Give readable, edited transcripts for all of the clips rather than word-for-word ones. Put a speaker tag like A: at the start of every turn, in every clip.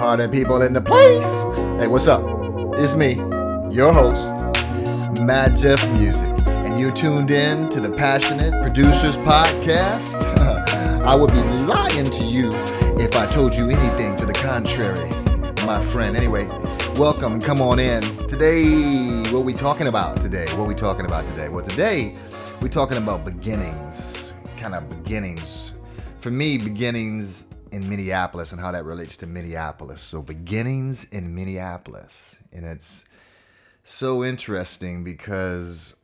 A: Party people in the place. Hey, what's up? It's me, your host, Madjef Music, and you're tuned in to the Passionate Producers Podcast. I would be lying to you if I told you anything to the contrary, my friend. Anyway, welcome. Come on in. Today, what we talking about today? Well, today we're talking about beginnings, kind of beginnings. For me, beginnings in Minneapolis and how that relates to Minneapolis. So beginnings in Minneapolis. And it's so interesting because,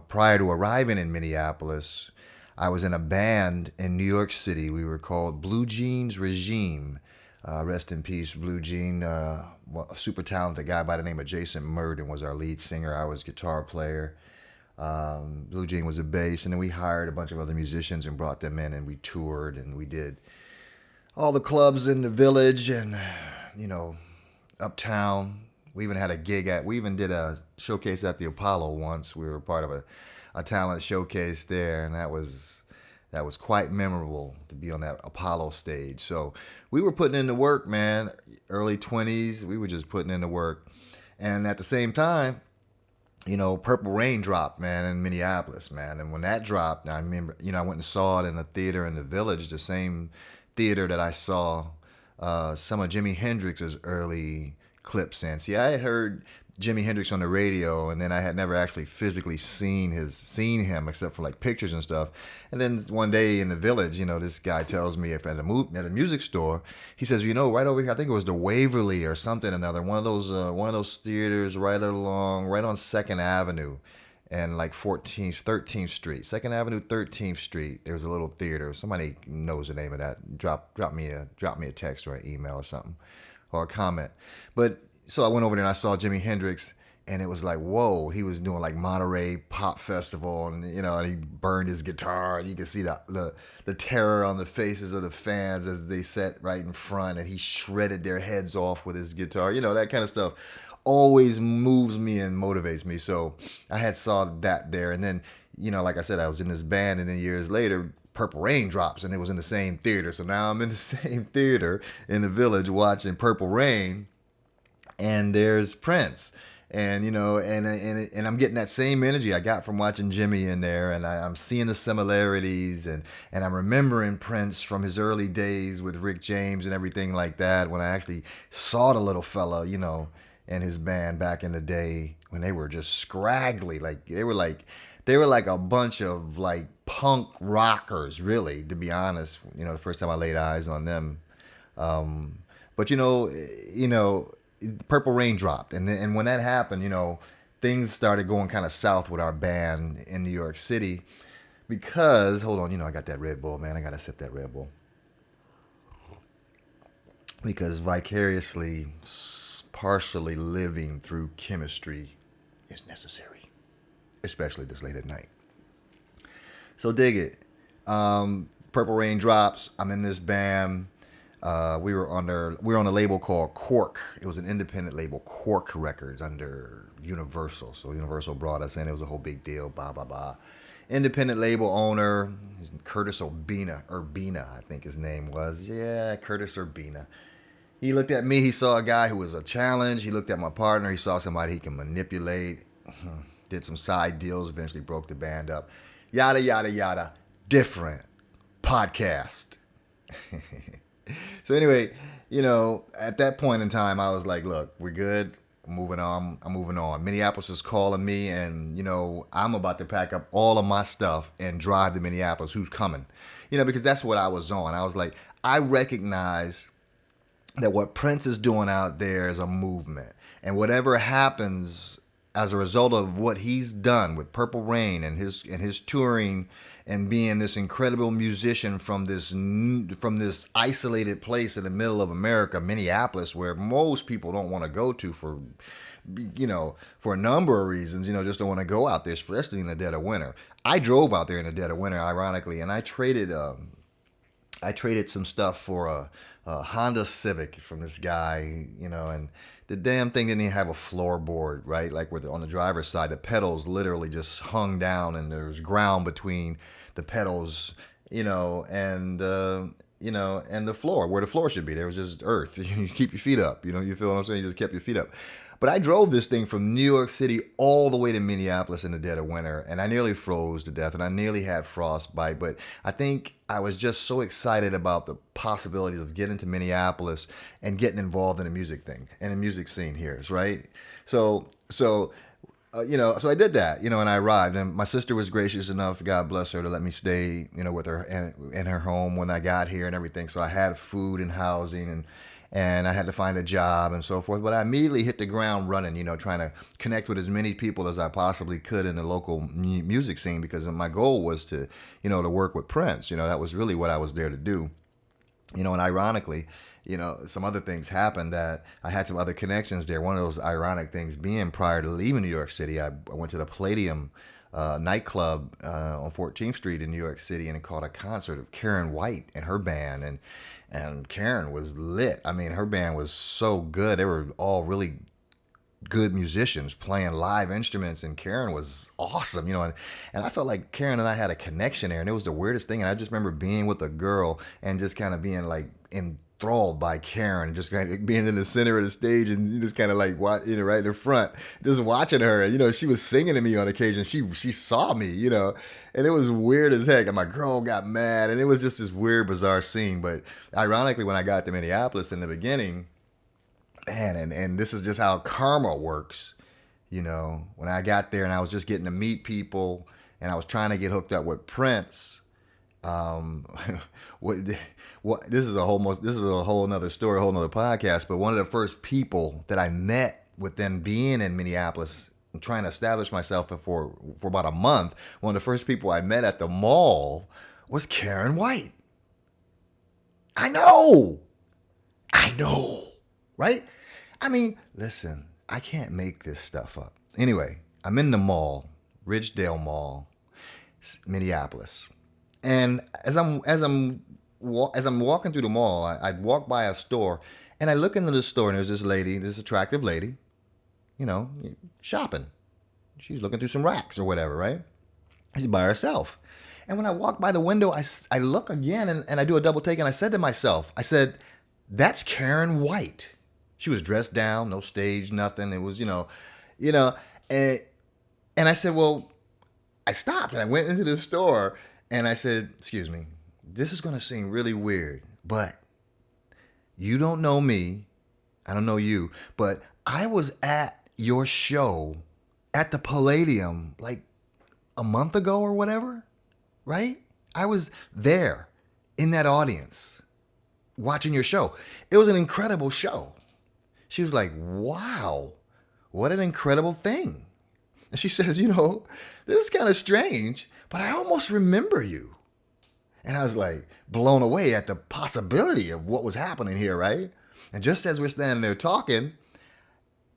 A: prior to arriving in Minneapolis, I was in a band in New York City. We were called Blue Jeans Regime. Rest in peace, Blue Jean. A super talented guy by the name of Jason Murden was our lead singer. I was guitar player. Blue Jean was a bass. And then we hired a bunch of other musicians and brought them in, and we toured and we did all the clubs in the village and, uptown. We even did a showcase at the Apollo once. We were part of a talent showcase there, and that was quite memorable to be on that Apollo stage. So we were putting in the work, man. Early 20s, we were just putting in the work. And at the same time, Purple Rain dropped, man, in Minneapolis, man. And when that dropped, I remember, I went and saw it in a theater in the village, the same theater that I saw some of Jimi Hendrix's early clips in. See, I had heard Jimi Hendrix on the radio, and then I had never actually physically seen him except for like pictures and stuff. And then one day in the village, this guy tells me if at a music store, he says, right over here, I think it was the Waverly or something another, one of those theaters right on 2nd Avenue and like 13th Street, 2nd Avenue, 13th Street. There was a little theater. Somebody knows the name of that. Drop me a text or an email or something, or a comment. But so I went over there and I saw Jimi Hendrix, and it was like, whoa, he was doing like Monterey Pop Festival, and and he burned his guitar, and you could see the terror on the faces of the fans as they sat right in front, and he shredded their heads off with his guitar. That kind of stuff always moves me and motivates me. So I had saw that there, and then like I said, I was in this band, and then years later, Purple Rain drops, and it was in the same theater. So now I'm in the same theater in the village watching Purple Rain, and there's Prince, and and I'm getting that same energy I got from watching Jimmy in there, and I'm seeing the similarities, and I'm remembering Prince from his early days with Rick James and everything like that, when I actually saw the little fella, and his band back in the day when they were just scraggly, they were like a bunch of like punk rockers, really, to be honest. The first time I laid eyes on them, but Purple Rain dropped, and when that happened, things started going kind of south with our band in New York City, because hold on, I got that Red Bull, man. I gotta sip that Red Bull, because vicariously, partially living through chemistry is necessary, especially this late at night. So dig it. Purple Rain drops. I'm in this band. We were on a label called Cork. It was an independent label, Cork Records, under Universal. So Universal brought us in. It was a whole big deal. Blah blah blah. Independent label owner is Curtis Urbina, I think his name was. Yeah, Curtis Urbina. He looked at me. He saw a guy who was a challenge. He looked at my partner. He saw somebody he can manipulate. Did some side deals. Eventually broke the band up. Yada, yada, yada. Different podcast. So anyway, at that point in time, I was like, look, we're good. I'm moving on. Minneapolis is calling me, and, I'm about to pack up all of my stuff and drive to Minneapolis. Who's coming? Because that's what I was on. I was like, I recognize that what Prince is doing out there is a movement. And whatever happens as a result of what he's done with Purple Rain and his touring and being this incredible musician from this isolated place in the middle of America, Minneapolis, where most people don't want to go to for a number of reasons, just don't want to go out there, especially in the dead of winter. I drove out there in the dead of winter, ironically, and I traded some stuff for a Honda Civic from this guy, and the damn thing didn't even have a floorboard, right? Like on the driver's side, the pedals literally just hung down, and there's ground between the pedals, and and the floor, where the floor should be. There was just earth. You keep your feet up. You feel what I'm saying? You just kept your feet up. But I drove this thing from New York City all the way to Minneapolis in the dead of winter, and I nearly froze to death, and I nearly had frostbite. But I think I was just so excited about the possibilities of getting to Minneapolis and getting involved in the music thing and the music scene here, right? So I did that, and I arrived, and my sister was gracious enough, God bless her, to let me stay, with her in her home when I got here and everything. So I had food and housing, and I had to find a job and so forth. But I immediately hit the ground running, trying to connect with as many people as I possibly could in the local music scene, because my goal was to, to work with Prince. That was really what I was there to do. And ironically, some other things happened that I had some other connections there. One of those ironic things being, prior to leaving New York City, I went to the Palladium nightclub on 14th Street in New York City and caught a concert of Karen White and her band. And Karen was lit. I mean, her band was so good. They were all really good musicians playing live instruments, and Karen was awesome, and I felt like Karen and I had a connection there, and it was the weirdest thing. And I just remember being with a girl and just kind of being like enthralled by Karen, just kind of being in the center of the stage and just kind of like right in the front, just watching her. And she was singing to me on occasion. She saw me, and it was weird as heck. And my girl got mad, and it was just this weird, bizarre scene. But ironically, when I got to Minneapolis in the beginning, man, and this is just how karma works. When I got there and I was just getting to meet people, and I was trying to get hooked up with Prince. This is a whole nother story, a whole nother podcast. But one of the first people that I met within being in Minneapolis and trying to establish myself for about a month, one of the first people I met at the mall was Karen White. I know, right? I mean, listen, I can't make this stuff up. Anyway, I'm in the mall, Ridgedale Mall, Minneapolis. And as I'm walking through the mall, I walk by a store, and I look into the store, and there's this attractive lady, shopping. She's looking through some racks or whatever, right? She's by herself. And when I walk by the window, I look again, and I do a double take, and I said to myself, that's Karen White. She was dressed down, no stage, nothing. It was, and I said, well, I stopped, and I went into the store. And I said, excuse me, this is going to seem really weird, but you don't know me. I don't know you, but I was at your show at the Palladium like a month ago or whatever, right? I was there in that audience watching your show. It was an incredible show. She was like, wow, what an incredible thing. And she says, this is kind of strange, but I almost remember you. And I was like blown away at the possibility of what was happening here, right? And just as we're standing there talking,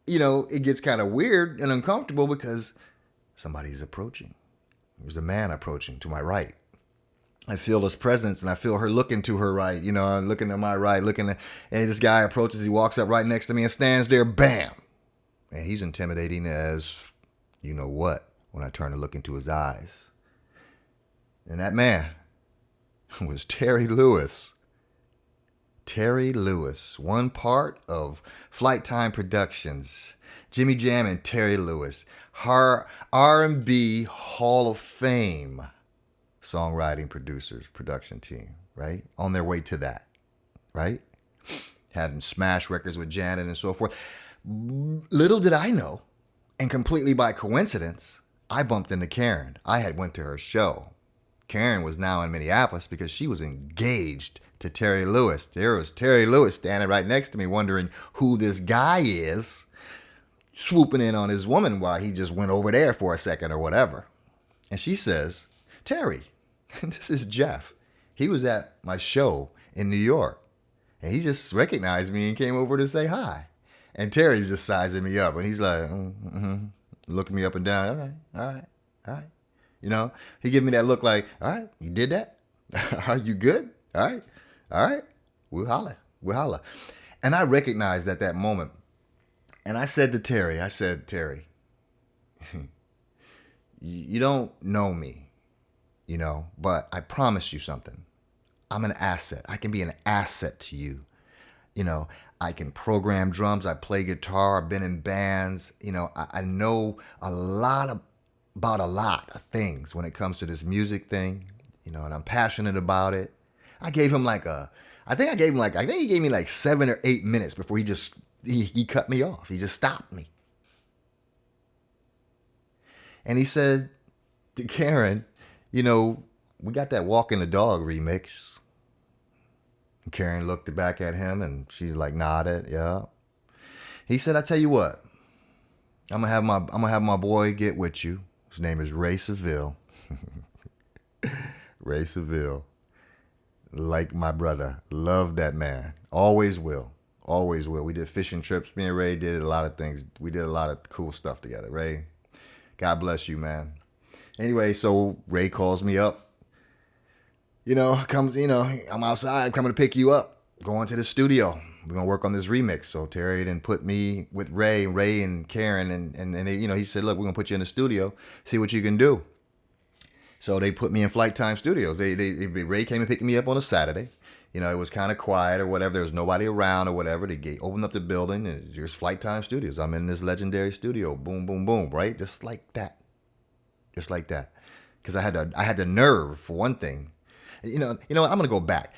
A: it gets kind of weird and uncomfortable because somebody's approaching. There's a man approaching to my right. I feel his presence, and I feel her looking to her right. I'm looking to my right, and this guy approaches. He walks up right next to me and stands there. Bam! And he's intimidating as you know what when I turn to look into his eyes. And that man was Terry Lewis. Terry Lewis, one part of Flight Time Productions. Jimmy Jam and Terry Lewis, her R&B Hall of Fame songwriting producers, production team, right? On their way to that, right? Having smash records with Janet and so forth. Little did I know, and completely by coincidence, I bumped into Karen. I had went to her show. Karen was now in Minneapolis because she was engaged to Terry Lewis. There was Terry Lewis standing right next to me wondering who this guy is, swooping in on his woman while he just went over there for a second or whatever. And she says, Terry, this is Jeff. He was at my show in New York, and he just recognized me and came over to say hi. And Terry's just sizing me up, and he's like, looking me up and down. Okay, all right. He gave me that look like, all right, you did that? Are you good? All right. We'll holler. And I recognized at that moment, and I said to Terry, Terry, you don't know me, but I promise you something. I'm an asset. I can be an asset to you. You know, I can program drums. I play guitar. I've been in bands. You know, I know about a lot of things when it comes to this music thing. You know, and I'm passionate about it. I gave him like I think he gave me like 7 or 8 minutes before he cut me off. He just stopped me. And he said to Karen, you know, we got that Walking the Dog remix. And Karen looked back at him and she like nodded, yeah. He said, I tell you what, I'm gonna have my boy get with you. His name is Ray Seville. Ray Seville. Like my brother. Love that man. Always will. Always will. We did fishing trips. Me and Ray did a lot of things. We did a lot of cool stuff together. Ray, God bless you, man. Anyway, so Ray calls me up. You know, I'm outside. I'm coming to pick you up. Going to the studio. We're going to work on this remix. So Terry then put me with Ray and Karen. And they, you know, he said, look, we're going to put you in the studio. See what you can do. So they put me in Flight Time Studios. Ray came and picked me up on a Saturday. You know, it was kind of quiet or whatever. There was nobody around or whatever. They opened up the building and there's Flight Time Studios. I'm in this legendary studio. Boom, boom, boom. Right? Just like that. Just like that. Because I had the nerve, for one thing. You know, I'm going to go back.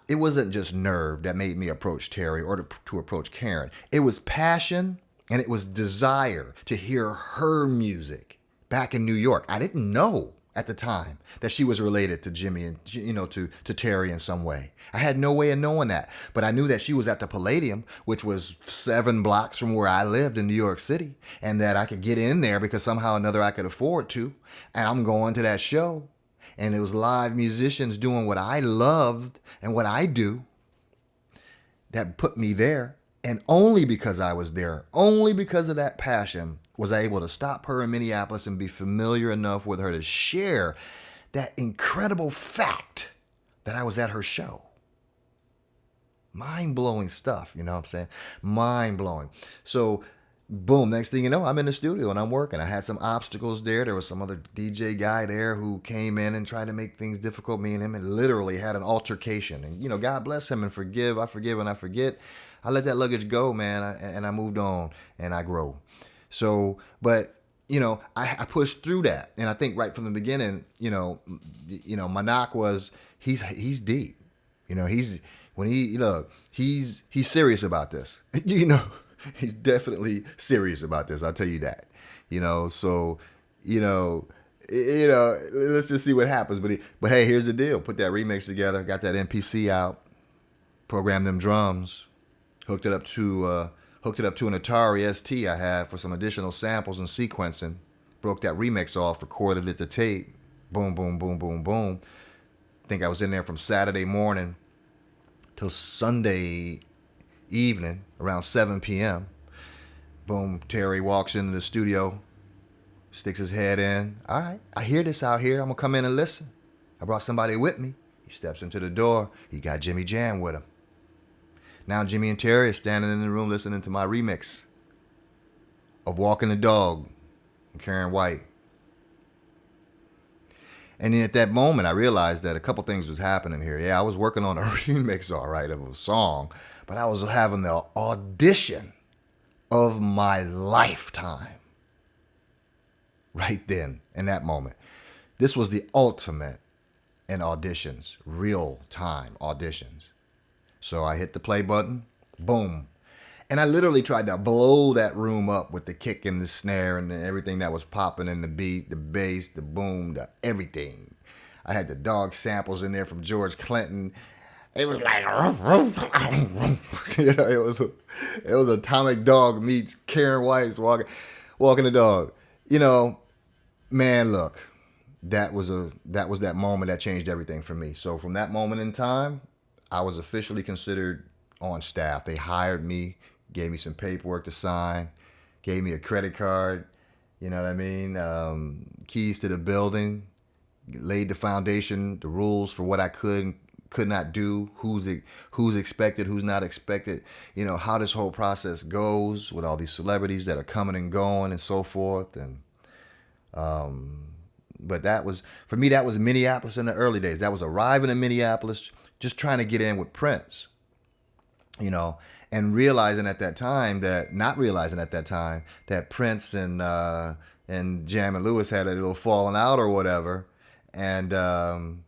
A: It wasn't just nerve that made me approach Terry or to approach Karen. It was passion and it was desire to hear her music back in New York. I didn't know at the time that she was related to Jimmy and, you know, to Terry in some way. I had no way of knowing that. But I knew that she was at the Palladium, which was 7 blocks from where I lived in New York City, and that I could get in there because somehow or another I could afford to. And I'm going to that show. And it was live musicians doing what I loved and what I do that put me there. And only because I was there, only because of that passion, was I able to stop her in Minneapolis and be familiar enough with her to share that incredible fact that I was at her show. Mind-blowing stuff, you know what I'm saying? Mind-blowing. So, boom, next thing you know, I'm in the studio and I'm working. I had some obstacles there. There was some other DJ guy there who came in and tried to make things difficult. Me and him and literally had an altercation. And, you know, God bless him and forgive. I forgive and I forget. I let that luggage go, man, and I moved on and I grow. So, but, you know, I pushed through that. And I think right from the beginning, you know, my knock was he's deep. You know, he's serious about this. You know, he's definitely serious about this. I'll tell you that. You know, so, let's just see what happens. But hey, here's the deal. Put that remix together. Got that MPC out. Programmed them drums. Hooked it up to an Atari ST I had for some additional samples and sequencing. Broke that remix off. Recorded it to tape. Boom, boom, boom, boom, boom. I think I was in there from Saturday morning till Sunday evening around 7 p.m. Boom, Terry walks into the studio, sticks his head in. All right, I hear this out here. I'm going to come in and listen. I brought somebody with me. He steps into the door. He got Jimmy Jam with him. Now Jimmy and Terry are standing in the room listening to my remix of Walking the Dog and Karen White. And then at that moment, I realized that a couple things was happening here. Yeah, I was working on a remix, all right, of a song, but I was having the audition of my lifetime right then, in that moment. This was the ultimate in auditions, real-time auditions. So I hit the play button, boom. And I literally tried to blow that room up with the kick and the snare and everything that was popping in the beat, the bass, the boom, the everything. I had the dog samples in there from George Clinton. It was like, you know, it was Atomic Dog meets Karen White's Walking the Dog. You know, man, look, that was that moment that changed everything for me. So from that moment in time, I was officially considered on staff. They hired me, gave me some paperwork to sign, gave me a credit card, you know what I mean? Keys to the building, laid the foundation, the rules for what I could not do, who's expected, who's not expected, you know, how this whole process goes with all these celebrities that are coming and going and so forth. And but that was, for me, that was Minneapolis in the early days. That was arriving in Minneapolis, just trying to get in with Prince, you know, and not realizing at that time that Prince and Jam&Lewis had a little falling out or whatever, and you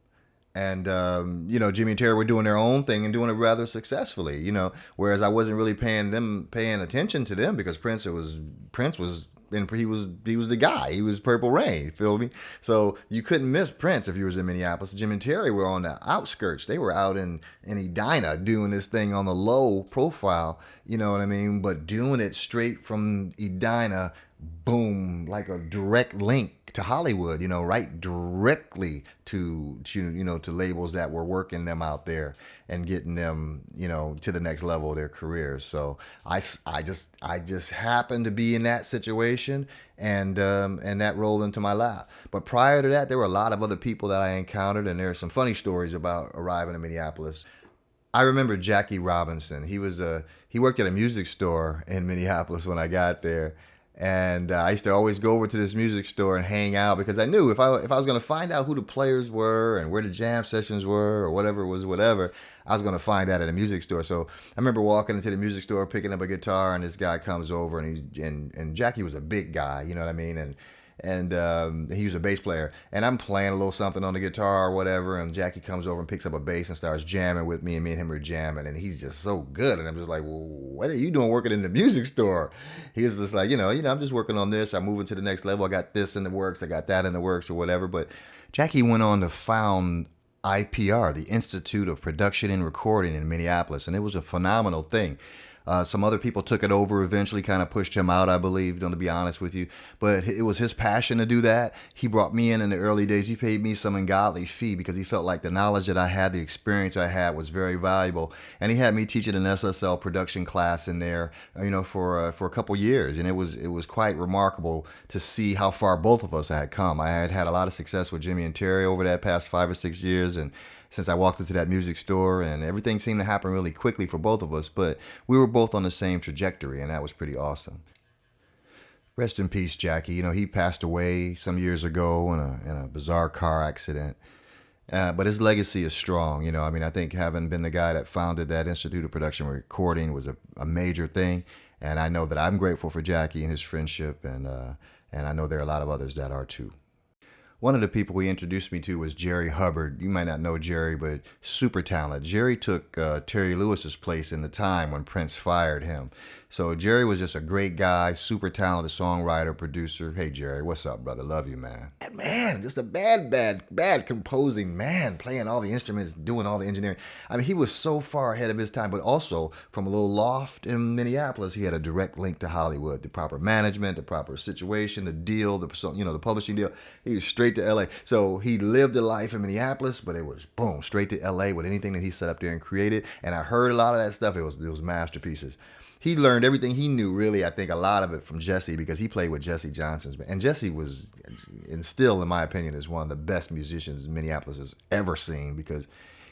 A: know, Jimmy and Terry were doing their own thing and doing it rather successfully, you know, whereas I wasn't really paying attention to them because Prince was he was the guy. He was Purple Rain, you feel me? So you couldn't miss Prince if you was in Minneapolis. Jim and Terry were on the outskirts. They were out in Edina doing this thing on the low profile, you know what I mean? But doing it straight from Edina, boom, like a direct link to Hollywood, you know, right directly to labels that were working them out there and getting them, you know, to the next level of their careers. So I just happened to be in that situation, and that rolled into my lap. But prior to that, there were a lot of other people that I encountered, and there are some funny stories about arriving in Minneapolis. I remember Jackie Robinson. He worked at a music store in Minneapolis when I got there. And I used to always go over to this music store and hang out because I knew if I was going to find out who the players were and where the jam sessions were or whatever, I was going to find that at a music store. So I remember walking into the music store, picking up a guitar, and this guy comes over, and Jackie was a big guy, you know what I mean? And he was a bass player, and I'm playing a little something on the guitar or whatever, and Jackie comes over and picks up a bass and starts jamming with me, and me and him are jamming, and he's just so good, and I'm just like, well, what are you doing working in the music store? He was just like, you know, I'm just working on this, I'm moving to the next level, I got this in the works, I got that in the works or whatever. But Jackie went on to found IPR, the Institute of Production and Recording in Minneapolis, and it was a phenomenal thing. Some other people took it over eventually, kind of pushed him out, I believe, to be honest with you. But it was his passion to do that. He brought me in the early days. He paid me some ungodly fee because he felt like the knowledge that I had, the experience I had was very valuable. And he had me teaching an SSL production class in there, you know, for a couple years. And it was quite remarkable to see how far both of us had come. I had a lot of success with Jimmy and Terry over that past 5 or 6 years, and since I walked into that music store, and everything seemed to happen really quickly for both of us, but we were both on the same trajectory, and that was pretty awesome. Rest in peace, Jackie. You know, he passed away some years ago in a bizarre car accident, but his legacy is strong. You know, I mean, I think having been the guy that founded that Institute of Production and Recording was a major thing, and I know that I'm grateful for Jackie and his friendship, and I know there are a lot of others that are too. One of the people he introduced me to was Jerry Hubbard. You might not know Jerry, but super talented. Jerry took Terry Lewis's place in the time when Prince fired him. So Jerry was just a great guy, super talented songwriter, producer. Hey, Jerry, what's up, brother? Love you, man. Man, just a bad composing man, playing all the instruments, doing all the engineering. I mean, he was so far ahead of his time, but also from a little loft in Minneapolis, he had a direct link to Hollywood, the proper management, the proper situation, the deal, the publishing deal. He was straight to LA. So he lived a life in Minneapolis, but it was boom, straight to LA with anything that he set up there and created. And I heard a lot of that stuff. It was masterpieces. He learned everything he knew, really, I think a lot of it from Jesse, because he played with Jesse Johnson's band. And Jesse was, and still, in my opinion, is one of the best musicians Minneapolis has ever seen, because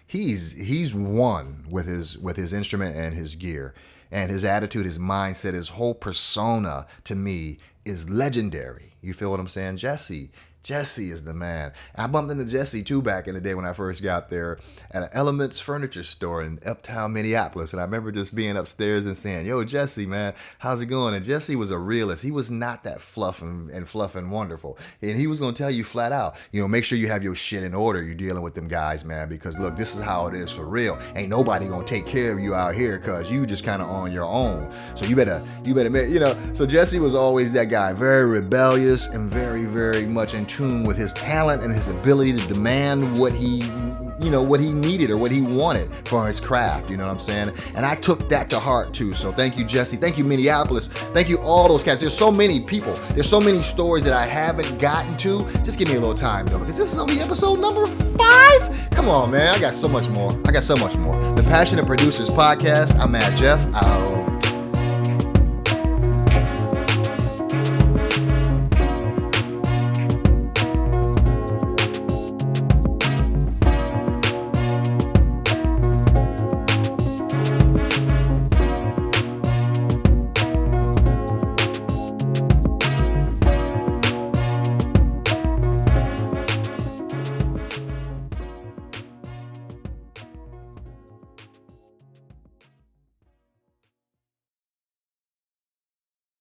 A: he's one with his instrument and his gear. And his attitude, his mindset, his whole persona, to me, is legendary. You feel what I'm saying? Jesse is the man. I bumped into Jesse, too, back in the day when I first got there at an Elements furniture store in uptown Minneapolis. And I remember just being upstairs and saying, yo, Jesse, man, how's it going? And Jesse was a realist. He was not that fluff and wonderful. And he was going to tell you flat out, you know, make sure you have your shit in order. You're dealing with them guys, man, because, look, this is how it is for real. Ain't nobody going to take care of you out here because you just kind of on your own. So you better make, you know. So Jesse was always that guy, very rebellious and very, very much in tune with his talent and his ability to demand what he needed or what he wanted for his craft, you know what I'm saying? And I took that to heart too. So thank you, Jesse. Thank you, Minneapolis. Thank you, all those cats. There's so many people. There's so many stories that I haven't gotten to. Just give me a little time though, because this is only episode number 5. Come on, man. I got so much more. The Passionate Producers Podcast. I'm Madjef. Out.